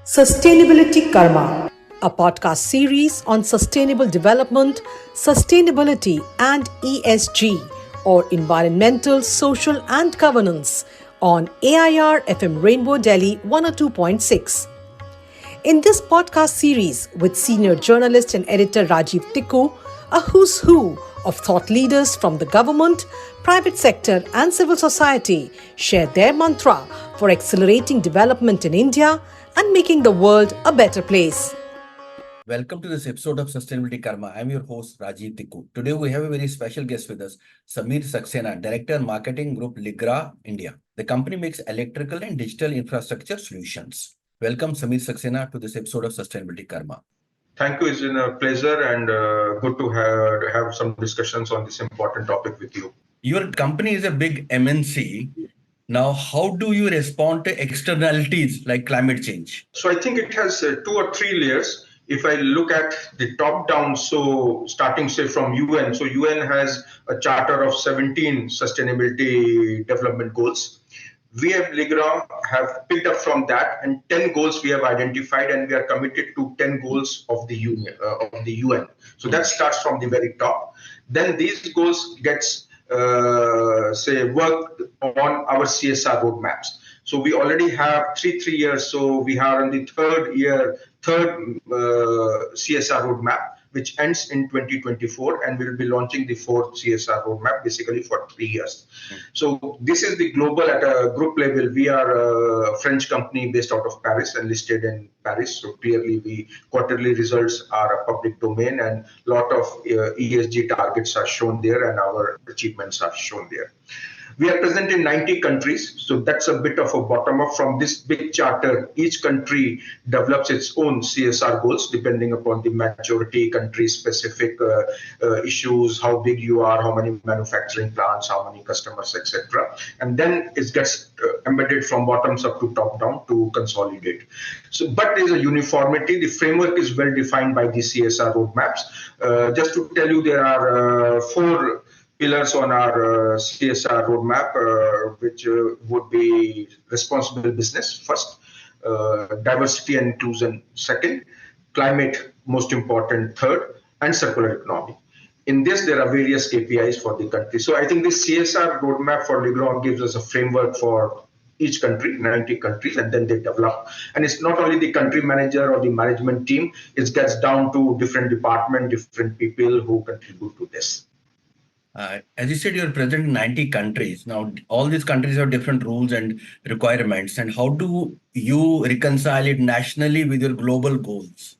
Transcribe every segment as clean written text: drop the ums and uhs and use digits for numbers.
Sustainability Karma, a podcast series on sustainable development, sustainability, and ESG, or environmental, social, and governance, on AIR FM Rainbow Delhi 102.6. In this podcast series, with senior journalist and editor Rajiv Tikoo, a who's who of thought leaders from the government, private sector, and civil society share their mantra for accelerating development in India and making the world a better place. Welcome to this episode of Sustainability Karma. I'm your host, Rajiv Tikoo. Today, we have a very special guest with us, Saxena, Director Marketing Group Legrand, India. The company makes electrical and digital infrastructure solutions. Welcome, Saxena, to this episode of Sustainability Karma. Thank you. It's been a pleasure and good to have some discussions on this important topic with you. Your company is a big MNC. Now, how do you respond to externalities like climate change? So I think it has 2 or 3 layers. If I look at the top down, so starting say from UN, so UN has a charter of 17 sustainability development goals. We at Legrand have picked up from that, and 10 goals we have identified, and we are committed to 10 goals of the UN. So that starts from the very top. Then these goals gets worked on our CSR roadmaps. So we already have three years. So we are on the third CSR roadmap, which ends in 2024, and we'll be launching the fourth CSR roadmap basically for 3 years. So this is the global at a group level. We are a French company based out of Paris and listed in Paris. So clearly the quarterly results are a public domain, and a lot of ESG targets are shown there, and our achievements are shown there. We are present in 90 countries, so that's a bit of a bottom-up. From this big charter, each country develops its own CSR goals depending upon the maturity, country-specific issues, how big you are, how many manufacturing plants, how many customers, etc. And then it gets embedded from bottoms up to top down to consolidate. So, but there's a uniformity. The framework is well defined by the CSR roadmaps. Just to tell you, there are 4 pillars on our CSR roadmap, which would be responsible business first, diversity and inclusion second, climate most important third, and circular economy. In this, there are various KPIs for the country. So I think this CSR roadmap for Legrand gives us a framework for each country, 90 countries, and then they develop. And it's not only the country manager or the management team, it gets down to different departments, different people who contribute to this. As you said, you're present in 90 countries. Now, all these countries have different rules and requirements. And how do you reconcile it nationally with your global goals?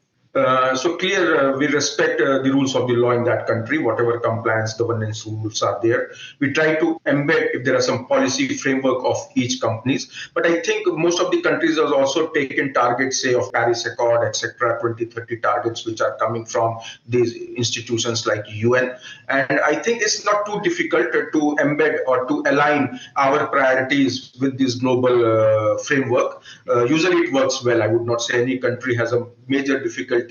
So clear, we respect the rules of the law in that country, whatever compliance governance rules are there. We try to embed if there are some policy framework of each companies. But I think most of the countries have also taken targets, say, of Paris Accord, etc., 2030 targets, which are coming from these institutions like UN. And I think it's not too difficult to embed or to align our priorities with this global framework. Usually it works well. I would not say any country has a major difficulty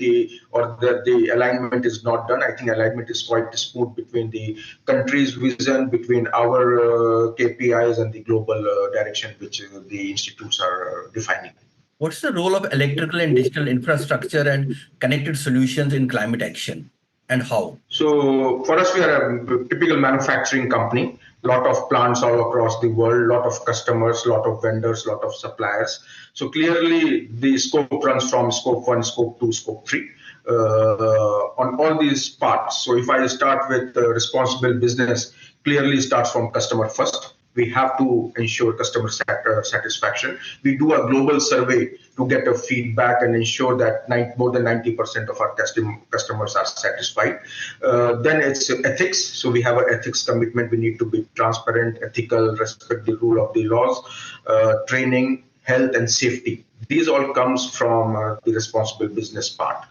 or the alignment is not done. I think alignment is quite smooth between the country's vision, between our KPIs and the global direction which the institutes are defining. What's the role of electrical and digital infrastructure and connected solutions in climate action, and how? So for us, we are a typical manufacturing company. Lot of plants all across the world, lot of customers, lot of vendors, lot of suppliers. So clearly the scope runs from scope 1, scope 2, scope 3 on all these parts. So if I start with responsible business, clearly starts from customer first. We have to ensure customer satisfaction. We do a global survey to get a feedback and ensure that more than 90% of our customers are satisfied. Then it's ethics. So we have an ethics commitment. We need to be transparent, ethical, respect the rule of the laws, training, health and safety. These all comes from the responsible business part.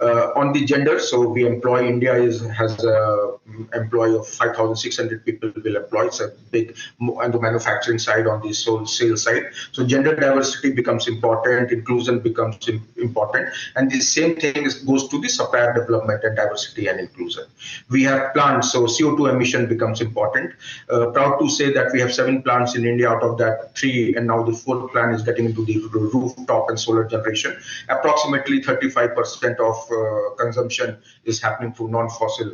On the gender, so we employ, India has a employ of 5,600 people will employ. It's a big on the manufacturing side, on the sales side. So gender diversity becomes important, inclusion becomes important, and the same thing goes to the supplier development and diversity and inclusion. We have plants, so CO2 emission becomes important. Proud to say that we have 7 plants in India, out of that 3, and now the 4th plant is getting into the roof rooftop and solar generation. Approximately 35% of consumption is happening through non-fossil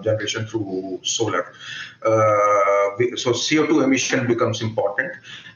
generation through solar. So CO2 emission becomes important.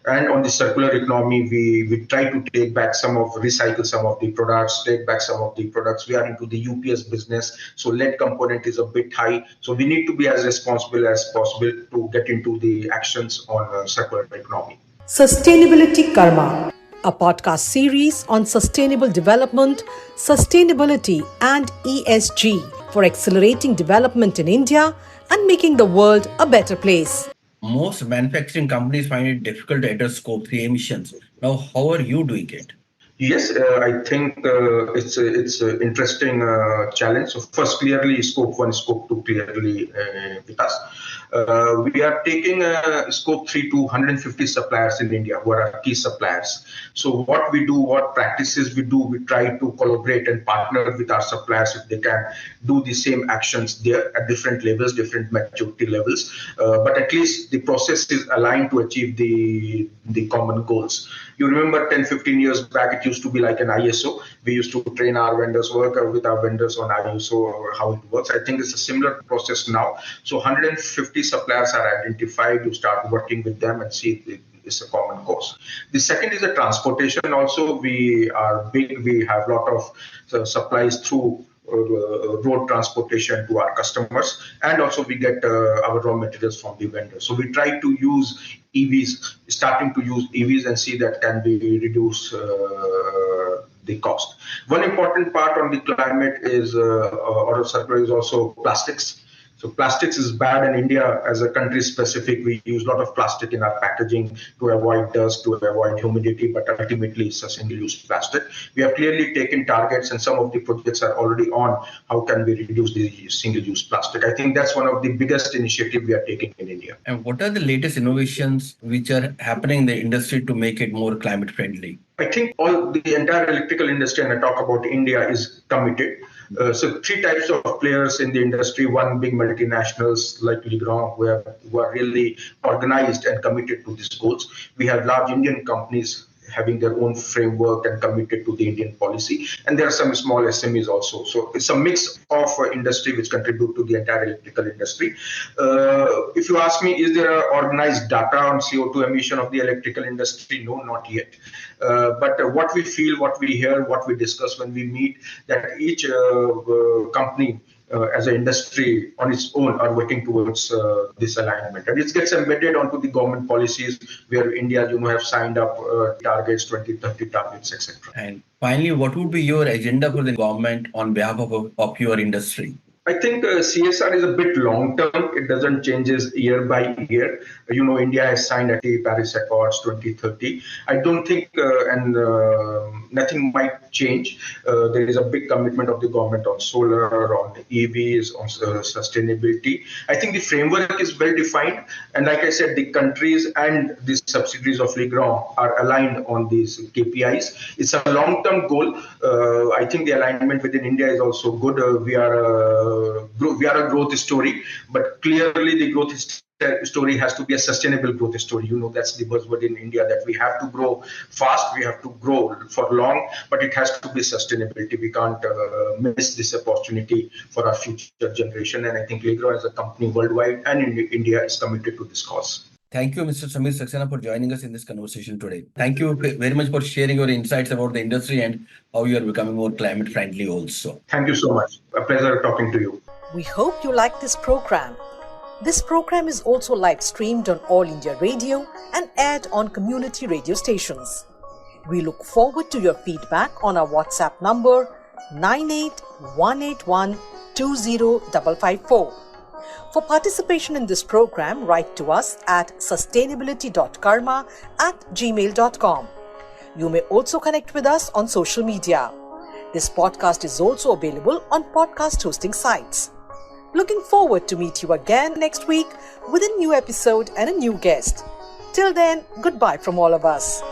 And on the circular economy, we try to recycle some of the products, take back some of the products. We are into the UPS business, so lead component is a bit high. So we need to be as responsible as possible to get into the actions on circular economy. Sustainability Karma, a podcast series on sustainable development, sustainability, and ESG for accelerating development in India and making the world a better place. Most manufacturing companies find it difficult to address scope 3 emissions. Now, how are you doing it? Yes, I think it's an interesting challenge. So first, clearly, scope 1, scope 2 clearly with us. We are taking scope 3 to 150 suppliers in India who are our key suppliers. So what we do, what practices we do, we try to collaborate and partner with our suppliers if they can do the same actions there at different levels, different maturity levels. But at least the process is aligned to achieve the common goals. You remember 10, 15 years back, it used to be like an ISO. We used to train our vendors, work with our vendors on ISO or how it works. I think it's a similar process now. So 150 suppliers are identified. You start working with them and see if it's a common cause. The second is the transportation. Also, we are big. We have a lot of supplies through road transportation to our customers, and also we get our raw materials from the vendors. So we try to use EVs, starting to use EVs and see that can be reduce the cost. One important part on the climate is or circular is also plastics. So plastics is bad in India as a country specific. We use a lot of plastic in our packaging to avoid dust, to avoid humidity, but ultimately it's a single-use plastic. We have clearly taken targets and some of the projects are already on how can we reduce the single-use plastic. I think that's one of the biggest initiatives we are taking in India. And what are the latest innovations which are happening in the industry to make it more climate friendly? I think the entire electrical industry, and I talk about India, is committed. So three types of players in the industry. One, big multinationals like Legrand, who are really organized and committed to these goals. We have large Indian companies having their own framework and committed to the Indian policy. And there are some small SMEs also. So it's a mix of industry which contribute to the entire electrical industry. If you ask me, is there organized data on CO2 emission of the electrical industry? No, not yet. But what we feel, what we hear, what we discuss when we meet, that each company as an industry on its own are working towards this alignment, and it gets embedded onto the government policies where India, have signed up targets, 2030 targets, etc. And finally, what would be your agenda for the government on behalf of your industry? I think CSR is a bit long term. It doesn't changes year by year. India has signed at the Paris Accords 2030. I don't think, and nothing might change. There is a big commitment of the government on solar, on EVs, on sustainability. I think the framework is well defined. And like I said, the countries and the subsidiaries of Legrand are aligned on these KPIs. It's a long-term goal. I think the alignment within India is also good. We are a growth story, but clearly the growth story has to be a sustainable growth story. That's the buzzword in India, that we have to grow fast, we have to grow for long, but it has to be sustainability. We can't miss this opportunity for our future generation. And I think Legrand as a company worldwide and in India is committed to this cause. Thank you, Mr. Samir Saxena, for joining us in this conversation today. Thank you very much for sharing your insights about the industry and how you are becoming more climate friendly also. Thank you so much. A pleasure talking to you. We hope you like this program. This program is also live streamed on All India Radio and aired on community radio stations. We look forward to your feedback on our WhatsApp number 9818120554. For participation in this program, write to us at sustainability.karma@gmail.com. You may also connect with us on social media. This podcast is also available on podcast hosting sites. Looking forward to meet you again next week with a new episode and a new guest. Till then, goodbye from all of us.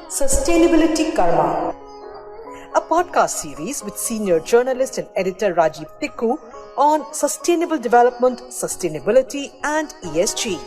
Sustainability Karma, a podcast series with senior journalist and editor Rajiv Tikoo on sustainable development, sustainability and ESG.